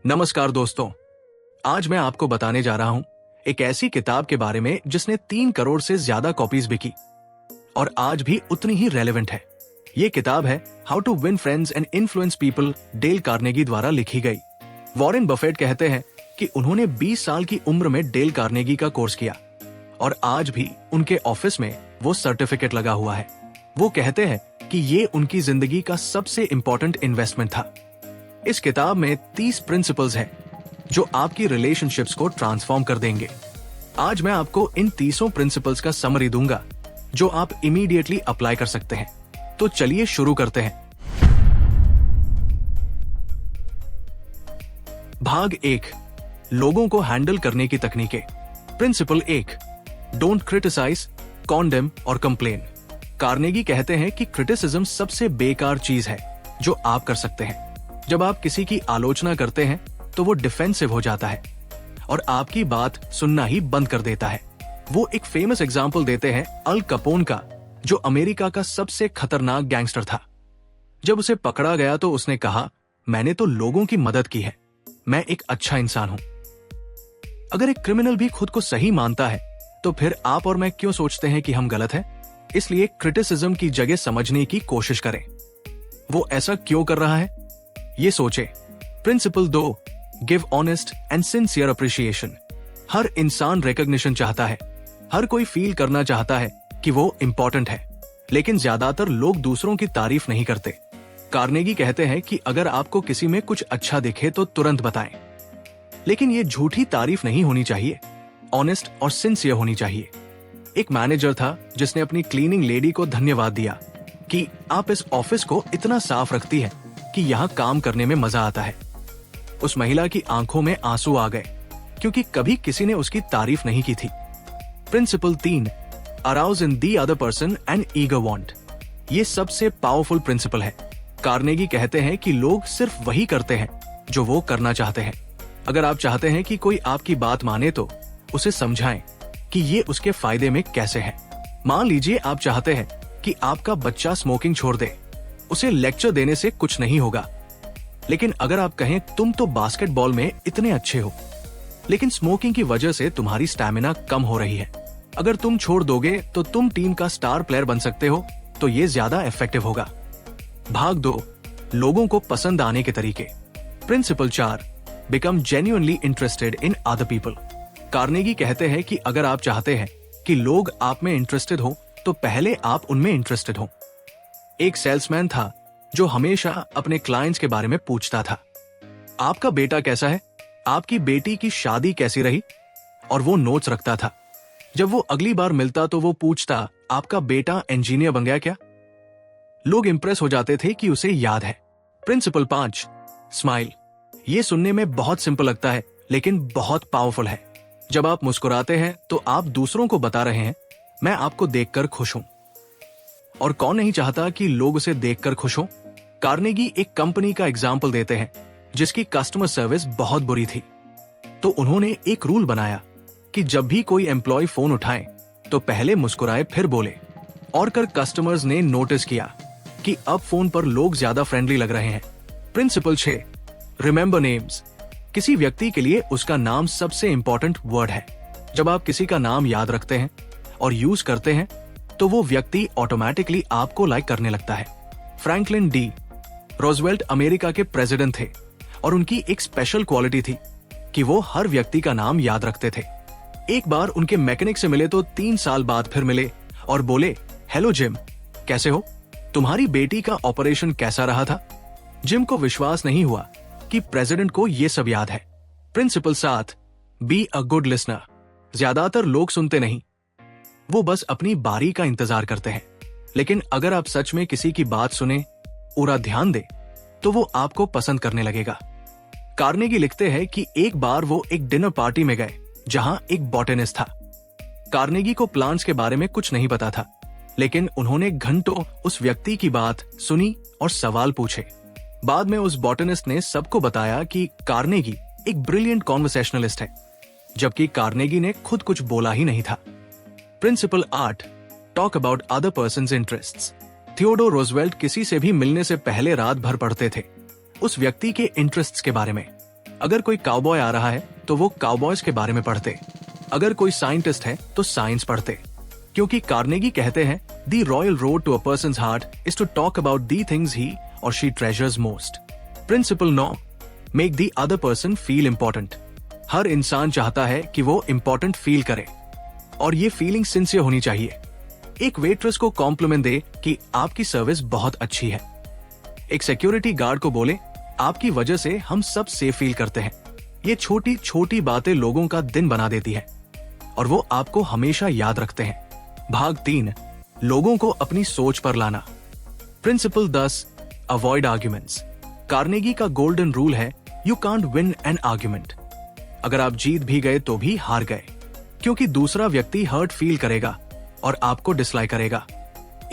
नमस्कार दोस्तों, आज मैं आपको बताने जा रहा हूं एक ऐसी किताब के बारे में जिसने 3 करोड़ से ज्यादा कॉपीज बिकी और आज भी उतनी ही रेलेवेंट है। ये किताब है how to win friends and influence people, Dale Carnegie द्वारा लिखी गई। वॉरेन बफेट कहते हैं कि उन्होंने 20 साल की उम्र में डेल कार्नेगी का कोर्स किया और आज भी उनके ऑफिस में वो सर्टिफिकेट लगा हुआ है। वो कहते हैं कि ये उनकी जिंदगी का सबसे इंपॉर्टेंट इन्वेस्टमेंट था। इस किताब में 30 प्रिंसिपल्स हैं जो आपकी रिलेशनशिप्स को ट्रांसफॉर्म कर देंगे। आज मैं आपको इन 30 प्रिंसिपल्स का समरी दूंगा जो आप इमीडिएटली अप्लाई कर सकते हैं। तो चलिए शुरू करते हैं। भाग 1, लोगों को हैंडल करने की तकनीकें। प्रिंसिपल 1, डोंट क्रिटिसाइज, कॉन्डेम और कंप्लेन। कार्नेगी कहते हैं कि क्रिटिसिज्म सबसे बेकार चीज है जो आप कर सकते हैं। जब आप किसी की आलोचना करते हैं तो वो डिफेंसिव हो जाता है और आपकी बात सुनना ही बंद कर देता है। वो एक फेमस एग्जाम्पल देते हैं अल कपोन का, जो अमेरिका का सबसे खतरनाक गैंगस्टर था। जब उसे पकड़ा गया तो उसने कहा, मैंने तो लोगों की मदद की है, मैं एक अच्छा इंसान हूं। अगर एक क्रिमिनल भी खुद को सही मानता है तो फिर आप और मैं क्यों सोचते हैं कि हम गलत हैं? इसलिए क्रिटिसिज्म की जगह समझने की कोशिश करें। वो ऐसा क्यों कर रहा है, ये सोचे। Principle 2, give honest and sincere appreciation. हर इंसान रिकॉग्निशन चाहता है, हर कोई फील करना चाहता है कि वो इंपॉर्टेंट है, लेकिन ज्यादातर लोग दूसरों की तारीफ नहीं करते। कार्नेगी कहते हैं कि अगर आपको किसी में कुछ अच्छा दिखे तो तुरंत बताएं, लेकिन ये झूठी तारीफ नहीं होनी चाहिए, ऑनेस्ट और सिंसियर होनी चाहिए। एक मैनेजर था जिसने अपनी क्लीनिंग लेडी को धन्यवाद दिया कि आप इस ऑफिस को इतना साफ रखती है कि यहाँ काम करने में मजा आता है। उस महिला की आंखों में आंसू आ गए क्योंकि कभी किसी ने उसकी तारीफ नहीं की थी। Principle 3, arouse in the other person and eager want. ये सबसे पावरफुल प्रिंसिपल है। कार्नेगी कहते हैं कि लोग सिर्फ वही करते हैं जो वो करना चाहते हैं। अगर आप चाहते हैं कि कोई आपकी बात माने तो उसे समझाएं कि ये उसके फायदे में कैसे है। मान लीजिए आप चाहते हैं कि आपका बच्चा स्मोकिंग छोड़ दे, उसे लेक्चर देने से कुछ नहीं होगा। लेकिन अगर आप कहें, तुम तो बास्केटबॉल में इतने अच्छे हो, लेकिन स्मोकिंग की वजह से तुम्हारी स्टैमिना कम हो रही है, अगर तुम छोड़ दोगे तो तुम टीम का स्टार प्लेयर बन सकते हो, तो ये ज्यादा इफेक्टिव होगा। भाग 2, लोगों को पसंद आने के तरीके। Principle 4, become genuinely interested in other people. Carnegie कहते हैं कि अगर आप चाहते हैं कि लोग आप में इंटरेस्टेड हो तो पहले आप उनमें इंटरेस्टेड हो। एक सेल्समैन था जो हमेशा अपने क्लाइंट्स के बारे में पूछता था, आपका बेटा कैसा है, आपकी बेटी की शादी कैसी रही, और वो नोट्स रखता था। जब वो अगली बार मिलता तो वो पूछता, आपका बेटा इंजीनियर बन गया क्या? लोग इंप्रेस हो जाते थे कि उसे याद है। Principle 5, smile. ये सुनने में बहुत सिंपल लगता है लेकिन बहुत पावरफुल है। जब आप मुस्कुराते हैं तो आप दूसरों को बता रहे हैं, मैं आपको देखकर खुश हूं। और कौन नहीं चाहता कि लोग उसे देखकर खुश हों? कार्नेगी एक कंपनी का एग्जाम्पल देते हैं जिसकी कस्टमर सर्विस बहुत बुरी थी। तो उन्होंने एक रूल बनाया कि जब भी कोई एम्प्लॉय फोन उठाए तो पहले मुस्कुराए फिर बोले। और कर कस्टमर्स ने नोटिस किया कि अब फोन पर लोग ज्यादा फ्रेंडली लग रहे हैं। Principle 6, remember names. किसी व्यक्ति के लिए उसका नाम सबसे इंपॉर्टेंट वर्ड है। जब आप किसी का नाम याद रखते हैं और यूज करते हैं तो वो व्यक्ति ऑटोमेटिकली आपको लाइक करने लगता है। फ्रैंकलिन डी रोजवेल्ट अमेरिका के प्रेसिडेंट थे और उनकी एक स्पेशल क्वालिटी थी कि वो हर व्यक्ति का नाम याद रखते थे। एक बार उनके मैकेनिक से मिले तो 3 साल बाद फिर मिले और बोले, हेलो जिम, कैसे हो, तुम्हारी बेटी का ऑपरेशन कैसा रहा था? जिम को विश्वास नहीं हुआ कि प्रेसिडेंट को ये सब याद है। Principle 7, be a good listener. ज्यादातर लोग सुनते नहीं, वो बस अपनी बारी का इंतजार करते हैं। लेकिन अगर आप सच में किसी की बात सुने, पूरा ध्यान दे, तो वो आपको पसंद करने लगेगा। कार्नेगी लिखते हैं कि एक बार वो एक डिनर पार्टी में गए जहां एक बॉटनिस्ट था। कार्नेगी को प्लांट्स के बारे में कुछ नहीं पता था, लेकिन उन्होंने घंटों उस व्यक्ति की बात सुनी और सवाल पूछे। बाद में उस बॉटनिस्ट ने सबको बताया कि कार्नेगी एक ब्रिलियंट कॉन्वर्सेशनलिस्ट है, जबकि कार्नेगी ने खुद कुछ बोला ही नहीं था। Principle 8, talk about other persons interests. Theodore Roosevelt किसी से भी मिलने से पहले रात भर पढ़ते थे उस व्यक्ति के इंटरेस्ट्स के बारे में। अगर कोई काउबॉय आ रहा है तो वो काउबॉयज के बारे में पढ़ते, अगर कोई साइंटिस्ट है तो साइंस पढ़ते, क्योंकि कार्नेगी कहते हैं the royal road to a person's heart is to talk about the things he और she treasures most. Principle 9, make the other person feel important. हर इंसान चाहता है कि वो इंपॉर्टेंट फील करे और ये फीलिंग सिंसियर होनी चाहिए। एक वेट्रेस को कॉम्प्लीमेंट दे कि आपकी सर्विस बहुत अच्छी है। एक सिक्योरिटी गार्ड को बोले आपकी वजह से हम सब सेफ फील करते हैं। ये छोटी छोटी बातें लोगों का दिन बना देती है और वो आपको हमेशा याद रखते हैं। भाग 3, लोगों को अपनी सोच पर लाना। Principle 10, avoid arguments. कार्नेगी का गोल्डन रूल है you can't win an argument. अगर आप जीत भी गए तो भी हार गए, क्योंकि दूसरा व्यक्ति हर्ट फील करेगा और आपको डिसलाइक करेगा।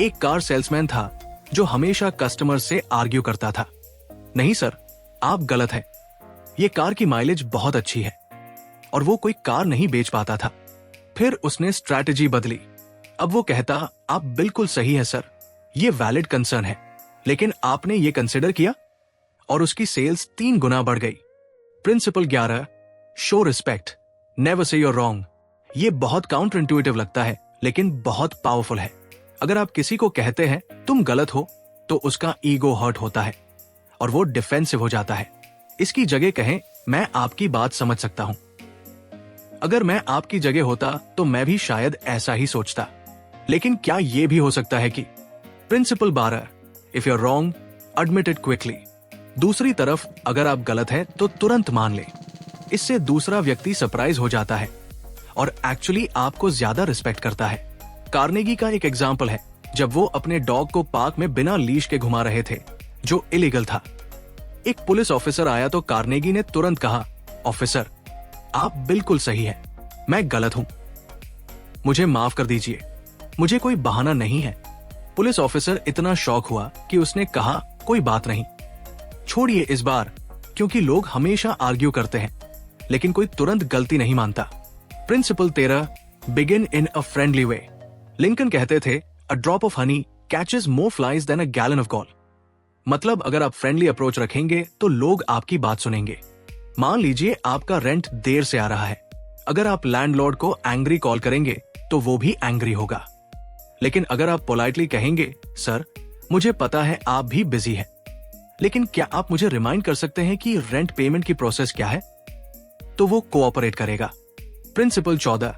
एक कार सेल्समैन था जो हमेशा कस्टमर से आर्ग्यू करता था, नहीं सर आप गलत है, ये कार की माइलेज बहुत अच्छी है, और वो कोई कार नहीं बेच पाता था। फिर उसने स्ट्रैटेजी बदली। अब वो कहता आप बिल्कुल सही है सर, ये वैलिड कंसर्न है, लेकिन आपने ये कंसिडर किया, और उसकी सेल्स 3 गुना बढ़ गई। Principle 11, show respect, never say you're wrong. ये बहुत काउंटर इंट्यूटिव लगता है लेकिन बहुत पावरफुल है। अगर आप किसी को कहते हैं तुम गलत हो तो उसका ईगो हर्ट होता है और वो डिफेंसिव हो जाता है। इसकी जगह कहें मैं आपकी बात समझ सकता हूं, अगर मैं आपकी जगह होता तो मैं भी शायद ऐसा ही सोचता। लेकिन क्या ये भी हो सकता है कि principle 12, if you are wrong admit it quickly. दूसरी तरफ अगर आप गलत हैं तो तुरंत मान ले। इससे दूसरा व्यक्ति सरप्राइज हो जाता है और एक्चुअली आपको ज्यादा रिस्पेक्ट करता है। कार्नेगी का एक एग्जाम्पल है जब वो अपने डॉग को पार्क में बिना लीश के घुमा रहे थे, जो इलीगल था। एक पुलिस ऑफिसर आया तो कार्नेगी ने तुरंत कहा ऑफिसर आप बिल्कुल सही है, मैं गलत हूं, मुझे माफ कर दीजिए, मुझे कोई बहाना नहीं है। पुलिस ऑफिसर इतना शॉक हुआ कि उसने कहा कोई बात नहीं, छोड़िए इस बार, क्योंकि लोग हमेशा आर्ग्यू करते हैं लेकिन कोई तुरंत गलती नहीं मानता। Principle 13, begin in a friendly way. Lincoln कहते थे a drop of honey catches more flies than a gallon of gall. मतलब अगर आप फ्रेंडली अप्रोच रखेंगे तो लोग आपकी बात सुनेंगे। मान लीजिए आपका रेंट देर से आ रहा है, अगर आप लैंडलॉर्ड को एंग्री कॉल करेंगे तो वो भी एंग्री होगा। लेकिन अगर आप पोलाइटली कहेंगे सर मुझे पता है आप भी बिजी है, लेकिन क्या आप मुझे रिमाइंड कर सकते हैं कि रेंट पेमेंट की प्रोसेस क्या है, तो वो कोऑपरेट करेगा। Principle 14,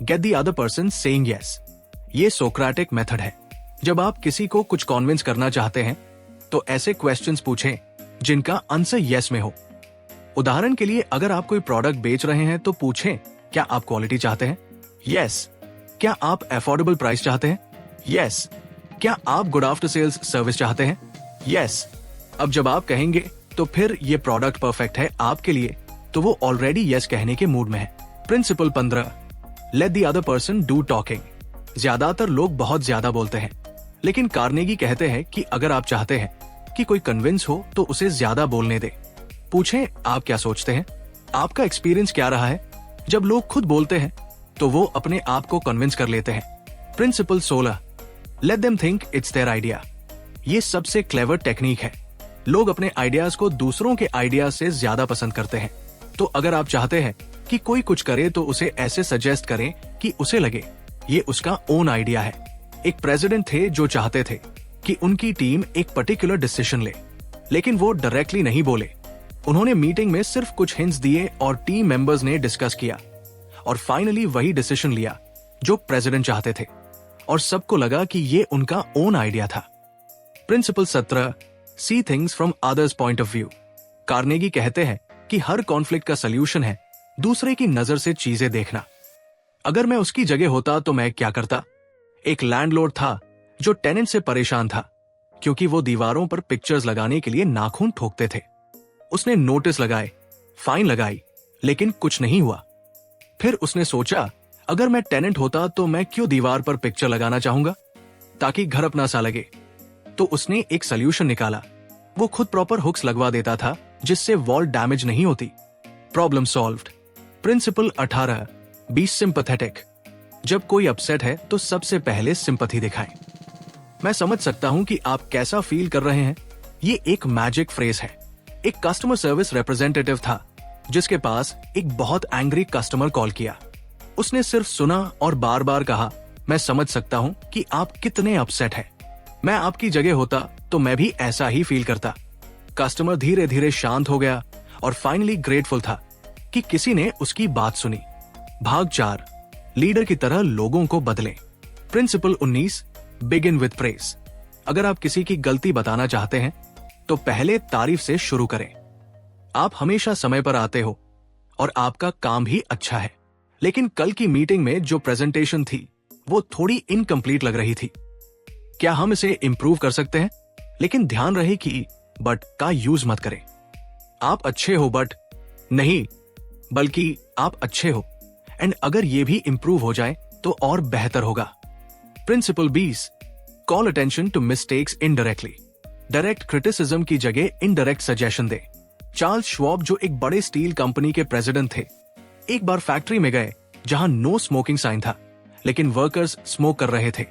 get the other person saying yes. ये सोक्रेटिक मेथड है। जब आप किसी को कुछ कॉन्विंस करना चाहते हैं तो ऐसे क्वेश्चंस पूछें जिनका आंसर यस में हो। उदाहरण के लिए अगर आप कोई प्रोडक्ट बेच रहे हैं तो पूछें क्या आप क्वालिटी चाहते हैं, यस। क्या आप अफोर्डेबल प्राइस चाहते हैं, यस। क्या आप गुड आफ्टर सेल्स सर्विस चाहते हैं, यस। अब जब आप कहेंगे तो फिर ये प्रोडक्ट परफेक्ट है आपके लिए, तो वो ऑलरेडी यस कहने के मूड में है। Principle 15, let the other person do talking. ज्यादातर लोग बहुत ज्यादा बोलते हैं, लेकिन कार्नेगी कहते हैं कि अगर आप चाहते हैं कि कोई कन्विंस हो तो उसे ज्यादा बोलने दे। पूछें आप क्या सोचते हैं, आपका एक्सपीरियंस क्या रहा है। जब लोग खुद बोलते हैं तो वो अपने आप को कन्विंस कर लेते हैं। Principle 16, let them think it's their idea. ये सबसे क्लेवर टेक्निक है। लोग अपने आइडियाज को दूसरों के आइडियाज से ज्यादा पसंद करते हैं। तो अगर आप चाहते हैं कि कोई कुछ करे तो उसे ऐसे सजेस्ट करें कि उसे लगे ये उसका ओन आइडिया है। एक प्रेसिडेंट थे जो चाहते थे कि उनकी टीम एक पर्टिकुलर डिसीजन ले, लेकिन वो डायरेक्टली नहीं बोले। उन्होंने मीटिंग में सिर्फ कुछ हिंट्स दिए और टीम मेंबर्स ने डिस्कस किया और फाइनली वही डिसीजन लिया जो प्रेसिडेंट चाहते थे, और सबको लगा कि ये उनका ओन आइडिया था। Principle 17, see things from others point of view. Carnegie कहते हैं कि हर कॉन्फ्लिक्ट का सलूशन है दूसरे की नजर से चीजें देखना। अगर मैं उसकी जगह होता तो मैं क्या करता। एक लैंडलॉर्ड था जो टेनेंट से परेशान था क्योंकि वो दीवारों पर पिक्चर्स लगाने के लिए नाखून ठोकते थे। उसने नोटिस लगाए, फाइन लगाई, लेकिन कुछ नहीं हुआ। फिर उसने सोचा अगर मैं टेनेंट होता तो मैं क्यों दीवार पर पिक्चर लगाना चाहूंगा ताकि घर अपना सा लगे। तो उसने एक सॉल्यूशन निकाला। वो खुद प्रॉपर हुक्स लगवा देता था जिससे वॉल डैमेज नहीं होती। Problem solved. Principle 18, be sympathetic. जब कोई अपसेट है तो सबसे पहले सिंपैथी दिखाएं। मैं समझ सकता हूं कि आप कैसा फील कर रहे हैं। ये एक मैजिक फ्रेज है। एक कस्टमर सर्विस रिप्रेजेंटेटिव था जिसके पास एक बहुत एंग्री कस्टमर कॉल किया। उसने सिर्फ सुना और बार बार कहा, मैं समझ सकता हूं कि आप कितने अपसेट हैं। मैं आपकी जगह होता तो मैं भी ऐसा ही फील करता। कस्टमर धीरे धीरे शांत हो गया और फाइनली ग्रेटफुल था कि किसी ने उसकी बात सुनी। भाग 4, लीडर की तरह लोगों को बदलें। Principle 19, begin with praise. अगर आप किसी की गलती बताना चाहते हैं तो पहले तारीफ से शुरू करें। आप हमेशा समय पर आते हो और आपका काम भी अच्छा है, लेकिन कल की मीटिंग में जो प्रेजेंटेशन थी वो थोड़ी इनकम्प्लीट लग रही थी। क्या हम इसे इंप्रूव कर सकते हैं? लेकिन ध्यान रहे कि बट का यूज मत करें। आप अच्छे हो बट नहीं, बल्कि आप अच्छे हो एंड अगर ये भी इंप्रूव हो जाए तो और बेहतर होगा। Principle 20, call attention to mistakes indirectly. Direct criticism की जगह इनडायरेक्ट सजेशन दे। चार्ल्स श्वाब जो एक बड़े स्टील कंपनी के प्रेसिडेंट थे, एक बार फैक्ट्री में गए जहां नो स्मोकिंग साइन था, लेकिन वर्कर्स स्मोक कर रहे थे।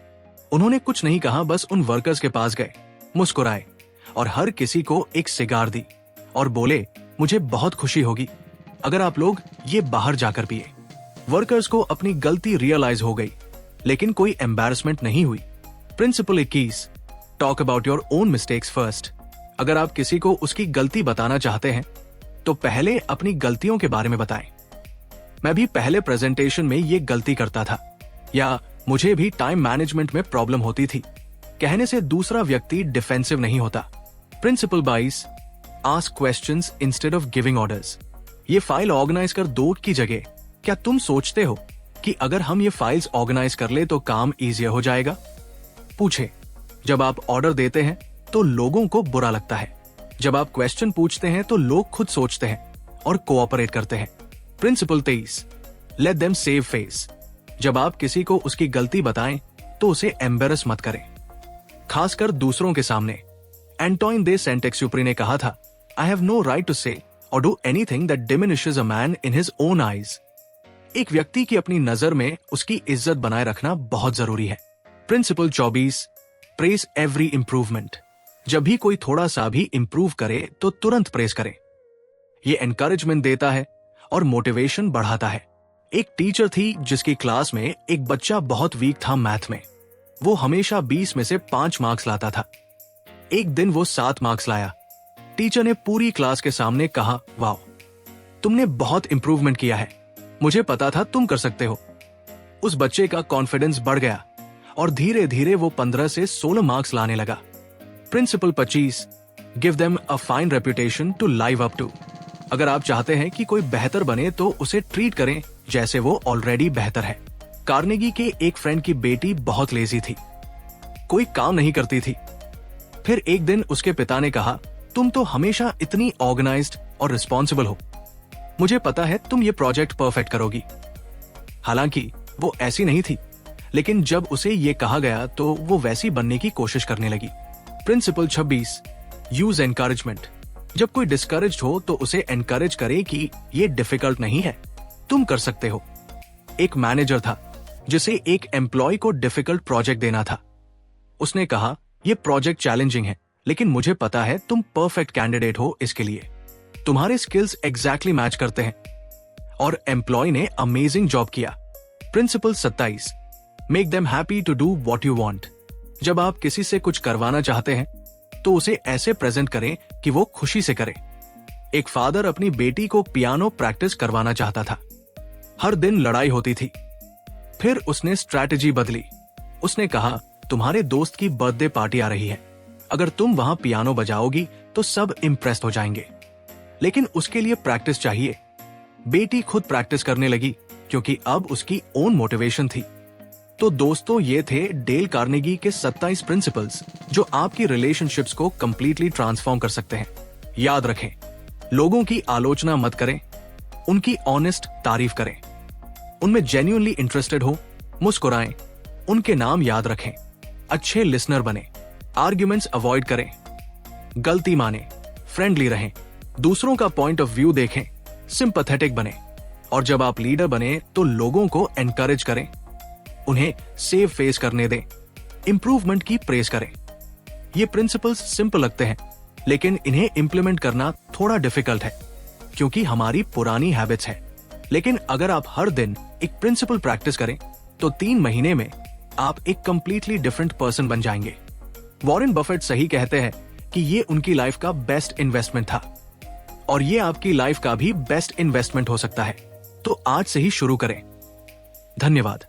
उन्होंने कुछ नहीं कहा, बस उन वर्कर्स के पास गए, मुस्कुराए और हर किसी को एक सिगार दी और बोले, मुझे बहुत खुशी होगी अगर आप लोग ये बाहर जाकर पिए। वर्कर्स को अपनी गलती रियलाइज हो गई, लेकिन कोई एम्बैरसमेंट नहीं हुई। Principle 21, talk about your own mistakes first. अगर आप किसी को उसकी गलती बताना चाहते हैं तो पहले अपनी गलतियों के बारे में बताएं। मैं भी पहले प्रेजेंटेशन में ये गलती करता था, या मुझे भी टाइम मैनेजमेंट में प्रॉब्लम होती थी। कहने से दूसरा व्यक्ति डिफेंसिव नहीं होता। Principle 22, ask questions instead of giving orders. ये फाइल ऑर्गेनाइज कर दो की जगह क्या तुम सोचते हो कि अगर हम ये फाइल्स ऑर्गेनाइज कर ले तो काम इजियर हो जाएगा? पूछे। जब आप ऑर्डर देते हैं तो लोगों को बुरा लगता है। जब आप क्वेश्चन पूछते हैं तो लोग खुद सोचते हैं और कोऑपरेट करते हैं। Principle 23, let them save face. जब आप किसी को उसकी गलती बताएं तो उसे एम्बेरस मत करें, खासकर दूसरों के सामने। एंटोइन दे सेंट-एक्सुपेरी ने कहा था, I have no right to say or do anything that diminishes a man in his own eyes. एक व्यक्ति की अपनी नजर में उसकी इज्जत बनाए रखना बहुत जरूरी है। Principle 24, praise every improvement. जब भी कोई थोड़ा सा भी इंप्रूव करे तो तुरंत प्रेज करें। ये एनकरेजमेंट देता है और मोटिवेशन बढ़ाता है। एक टीचर थी जिसकी क्लास में एक बच्चा बहुत वीक था मैथ में। वो हमेशा 20 में से 5 मार्क्स लाता था। एक दिन वो 7 मार्क्स लाया। टीचर ने पूरी क्लास के सामने कहा, वाह, तुमने बहुत इंप्रूवमेंट किया है, मुझे पता था तुम कर सकते हो। उस बच्चे का कॉन्फिडेंस बढ़ गया और धीरे धीरे वो 15 से 16 मार्क्स लाने लगा। Principle 25, give them a fine reputation to live up to. अगर आप चाहते हैं कि कोई बेहतर बने तो उसे ट्रीट करें जैसे वो ऑलरेडी बेहतर है। कार्नेगी के एक फ्रेंड की बेटी बहुत लेजी थी, कोई काम नहीं करती थी। फिर एक दिन उसके पिता ने कहा, तुम तो हमेशा इतनी ऑर्गेनाइज्ड और रिस्पॉन्सिबल हो, मुझे पता है तुम ये प्रोजेक्ट परफेक्ट करोगी। हालांकि वो ऐसी नहीं थी, लेकिन जब उसे ये कहा गया तो वो वैसी बनने की कोशिश करने लगी। Principle 26, use encouragement. जब कोई डिस्करेज्ड हो तो उसे एनकरेज करे कि ये डिफिकल्ट नहीं है, तुम कर सकते हो। एक मैनेजर था जिसे एक एम्प्लॉय को डिफिकल्ट प्रोजेक्ट देना था। उसने कहा, ये प्रोजेक्ट चैलेंजिंग है, लेकिन मुझे पता है तुम परफेक्ट कैंडिडेट हो इसके लिए, तुम्हारे स्किल्स एग्जैक्टली मैच करते हैं। और एम्प्लॉय ने अमेजिंग जॉब किया। Principle 27, make them happy to do what you want. जब आप किसी से कुछ करवाना चाहते हैं तो उसे ऐसे प्रेजेंट करें कि वो खुशी से करे। एक फादर अपनी बेटी को पियानो प्रैक्टिस करवाना चाहता था। हर दिन लड़ाई होती थी। फिर उसने स्ट्रैटेजी बदली। उसने कहा, तुम्हारे दोस्त की बर्थडे पार्टी आ रही है, अगर तुम वहां पियानो बजाओगी तो सब इम्प्रेस्ड हो जाएंगे, लेकिन उसके लिए प्रैक्टिस चाहिए। बेटी खुद प्रैक्टिस करने लगी क्योंकि अब उसकी ओन मोटिवेशन थी। तो दोस्तों, ये थे डेल कार्नेगी के 27 प्रिंसिपल्स जो आपकी रिलेशनशिप्स को कंप्लीटली ट्रांसफॉर्म कर सकते हैं। याद रखें, लोगों की आलोचना मत करें, उनकी ऑनेस्ट तारीफ करें, उनमें जेन्युइनली इंटरेस्टेड हो, मुस्कुराएं, उनके नाम याद रखें, अच्छे लिसनर बने, आर्ग्यूमेंट्स अवॉइड करें, गलती माने, फ्रेंडली रहें, दूसरों का पॉइंट ऑफ व्यू देखें, सिंपैथेटिक बने, और जब आप लीडर बने तो लोगों को एनकरेज करें, उन्हें सेव फेस करने दें, इंप्रूवमेंट की प्रेस करें। ये प्रिंसिपल्स सिंपल लगते हैं, लेकिन इन्हें इंप्लीमेंट करना थोड़ा डिफिकल्ट है। क्योंकि हमारी पुरानी हैबिट्स है। लेकिन अगर आप हर दिन एक प्रिंसिपल प्रैक्टिस करें तो 3 महीने में आप एक कंप्लीटली डिफरेंट पर्सन बन जाएंगे। वॉरेन बफेट सही कहते हैं कि ये उनकी लाइफ का बेस्ट इन्वेस्टमेंट था और ये आपकी लाइफ का भी बेस्ट इन्वेस्टमेंट हो सकता है। तो आज से ही शुरू करें। धन्यवाद।